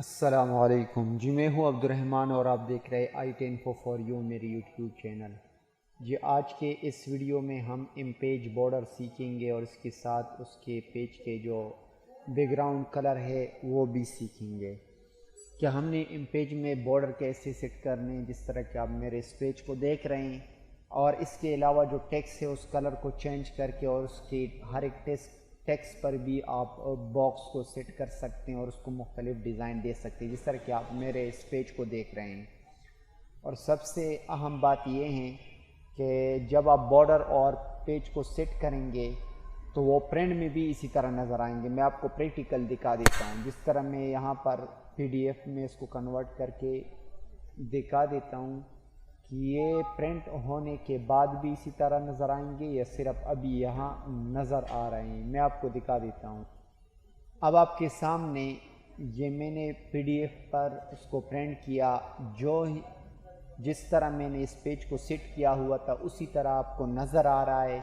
السلام علیکم جی، میں ہوں عبدالرحمن اور آپ دیکھ رہے i10 فار یو میری یوٹیوب چینل۔ جی آج کے اس ویڈیو میں ہم امیج بارڈر سیکھیں گے اور اس کے ساتھ اس کے پیج کے جو بیک گراؤنڈ کلر ہے وہ بھی سیکھیں گے کہ ہم نے امیج میں بارڈر کیسے سیٹ کرنے، جس طرح کہ آپ میرے اس پیج کو دیکھ رہے ہیں، اور اس کے علاوہ جو ٹیکسٹ ہے اس کلر کو چینج کر کے اور اس کے ہر ایک ٹیکسٹ پر بھی آپ باکس کو سیٹ کر سکتے ہیں اور اس کو مختلف ڈیزائن دے سکتے ہیں، جس طرح کہ آپ میرے اس پیج کو دیکھ رہے ہیں۔ اور سب سے اہم بات یہ ہے کہ جب آپ بارڈر اور پیج کو سیٹ کریں گے تو وہ پرنٹ میں بھی اسی طرح نظر آئیں گے۔ میں آپ کو پریکٹیکل دکھا دیتا ہوں، جس طرح میں یہاں پر PDF میں اس کو کنورٹ کر کے دکھا دیتا ہوں کہ یہ پرنٹ ہونے کے بعد بھی اسی طرح نظر آئیں گے یا صرف ابھی یہاں نظر آ رہے ہیں۔ میں آپ کو دکھا دیتا ہوں۔ اب آپ کے سامنے یہ میں نے PDF پر اس کو پرنٹ کیا، جس طرح میں نے اس پیج کو سیٹ کیا ہوا تھا اسی طرح آپ کو نظر آ رہا ہے۔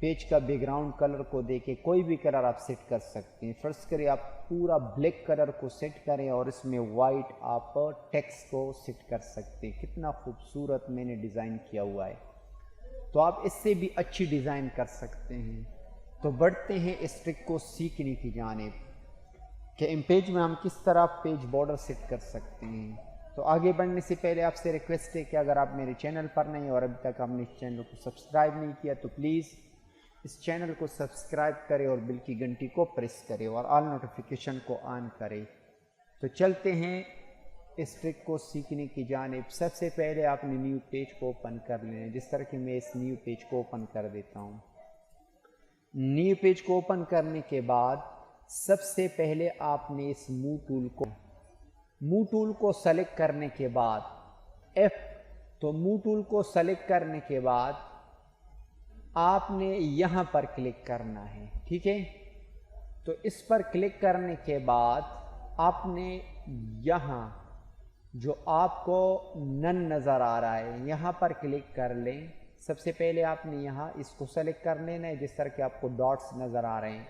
پیج کا بیک گراؤنڈ کلر کو دیکھیں، کوئی بھی کلر آپ سیٹ کر سکتے ہیں۔ فرض کریں آپ پورا بلیک کلر کو سیٹ کریں اور اس میں وائٹ آپ ٹیکسٹ کو سیٹ کر سکتے ہیں۔ کتنا خوبصورت میں نے ڈیزائن کیا ہوا ہے، تو آپ اس سے بھی اچھی ڈیزائن کر سکتے ہیں۔ تو بڑھتے ہیں اس ٹرک کو سیکھنے کی جانب کہ امیج میں ہم کس طرح پیج بارڈر سیٹ کر سکتے ہیں۔ تو آگے بڑھنے سے پہلے آپ سے ریکویسٹ ہے کہ اگر آپ میرے چینل پر نہیں اور ابھی تک آپ نے اس چینل کو سبسکرائب نہیں کیا تو پلیز اس چینل کو سبسکرائب کرے اور بل کی گھنٹی کو پریس کرے اور آل نوٹیفیکیشن کو آن کرے۔ تو چلتے ہیں اس ٹرک کو سیکھنے کی جانب۔ سب سے پہلے آپ نے نیو پیج کو اوپن کر لینا، جس طرح کہ میں اس نیو پیج کو اوپن کر دیتا ہوں۔ نیو پیج کو اوپن کرنے کے بعد سب سے پہلے آپ نے اس موو ٹول کو سلیکٹ کرنے کے بعد موو ٹول کو سلیکٹ کرنے کے بعد آپ نے یہاں پر کلک کرنا ہے، ٹھیک ہے۔ تو اس پر کلک کرنے کے بعد آپ نے یہاں جو آپ کو نن نظر آ رہا ہے یہاں پر کلک کر لیں۔ سب سے پہلے آپ نے یہاں اس کو سلیکٹ کر لینا ہے، جس طرح کہ آپ کو ڈاٹس نظر آ رہے ہیں۔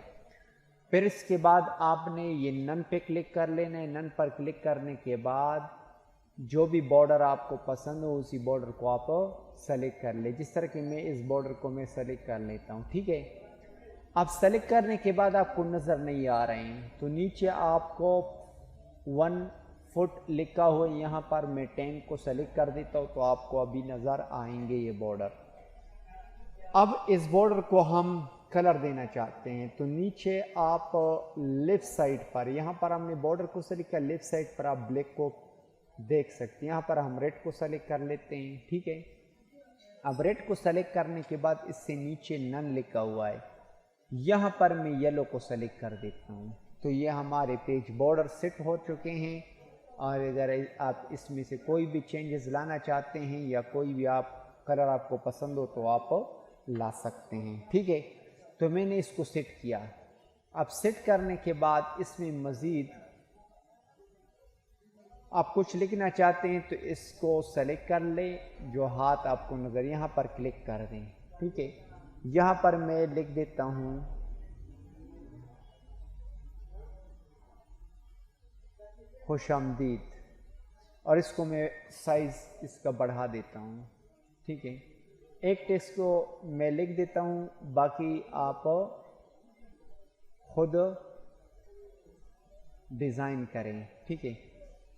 پھر اس کے بعد آپ نے یہ نن پہ کلک کر لینا ہے۔ نن پر کلک کرنے کے بعد جو بھی بارڈر آپ کو پسند ہو اسی بارڈر کو آپ سلیکٹ کر لیں، جس طرح کہ میں اس بارڈر کو میں سلیکٹ کر لیتا ہوں، ٹھیک ہے۔ اب سلیکٹ کرنے کے بعد آپ کو نظر نہیں آ رہے ہیں تو نیچے آپ کو 1 فٹ لکھا ہوا، یہاں پر میں 10 کو سلیکٹ کر دیتا ہوں تو آپ کو ابھی نظر آئیں گے یہ بارڈر۔ اب اس بارڈر کو ہم کلر دینا چاہتے ہیں تو نیچے آپ لیفٹ سائڈ پر، یہاں پر ہم نے بارڈر کو سلیکٹ کر، لیفٹ سائڈ پر آپ بلیک کو دیکھ سکتے ہیں۔ یہاں پر ہم ریڈ کو سلیکٹ کر لیتے ہیں، ٹھیک ہے۔ اب ریڈ کو سلیکٹ کرنے کے بعد اس سے نیچے نن لکھا ہوا ہے، یہاں پر میں یلو کو سلیکٹ کر دیتا ہوں تو یہ ہمارے پیج بارڈر سیٹ ہو چکے ہیں۔ اور اگر آپ اس میں سے کوئی بھی چینجز لانا چاہتے ہیں یا کوئی بھی آپ کلر آپ کو پسند ہو تو آپ لا سکتے ہیں، ٹھیک ہے۔ تو میں نے اس کو سیٹ کیا۔ اب سیٹ کرنے کے بعد اس میں مزید آپ کچھ لکھنا چاہتے ہیں تو اس کو سلیکٹ کر لیں، جو ہاتھ آپ کو نظر، یہاں پر کلک کر دیں، ٹھیک ہے۔ یہاں پر میں لکھ دیتا ہوں خوش آمدید، اور اس کو میں سائز اس کا بڑھا دیتا ہوں، ٹھیک ہے۔ ایک ٹیکسٹ کو میں لکھ دیتا ہوں، باقی آپ خود ڈیزائن کریں، ٹھیک ہے۔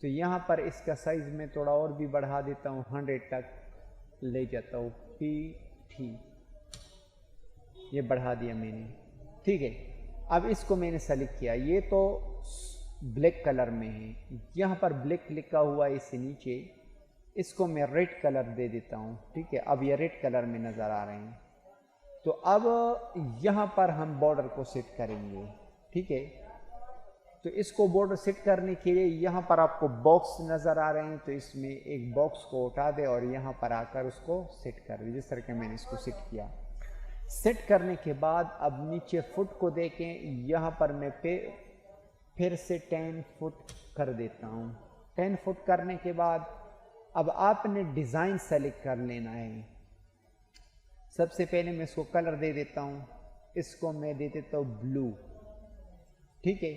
تو یہاں پر اس کا سائز میں تھوڑا اور بھی بڑھا دیتا ہوں، 100 تک لے جاتا ہوں، PT یہ بڑھا دیا میں نے، ٹھیک ہے۔ اب اس کو میں نے سلیکٹ کیا، یہ تو بلیک کلر میں ہے، یہاں پر بلیک لکھا ہوا ہے اس سے نیچے، اس کو میں ریڈ کلر دے دیتا ہوں، ٹھیک ہے۔ اب یہ ریڈ کلر میں نظر آ رہے ہیں تو اب یہاں پر ہم بارڈر کو سیٹ کریں گے، ٹھیک ہے۔ تو اس کو بارڈر سیٹ کرنے کے لیے یہاں پر آپ کو باکس نظر آ رہے ہیں تو اس میں ایک باکس کو اٹھا دے اور یہاں پر آ کر اس کو سیٹ کر دیں، جس طرح کہ میں نے اس کو سیٹ کیا۔ سیٹ کرنے کے بعد اب نیچے فٹ کو دیکھیں، یہاں پر میں پھر سے 10 فٹ کر دیتا ہوں۔ 10 فٹ کرنے کے بعد اب آپ نے ڈیزائن سلیکٹ کر لینا ہے۔ سب سے پہلے میں اس کو کلر دے دیتا ہوں، اس کو میں دے دیتا ہوں بلو، ٹھیک ہے۔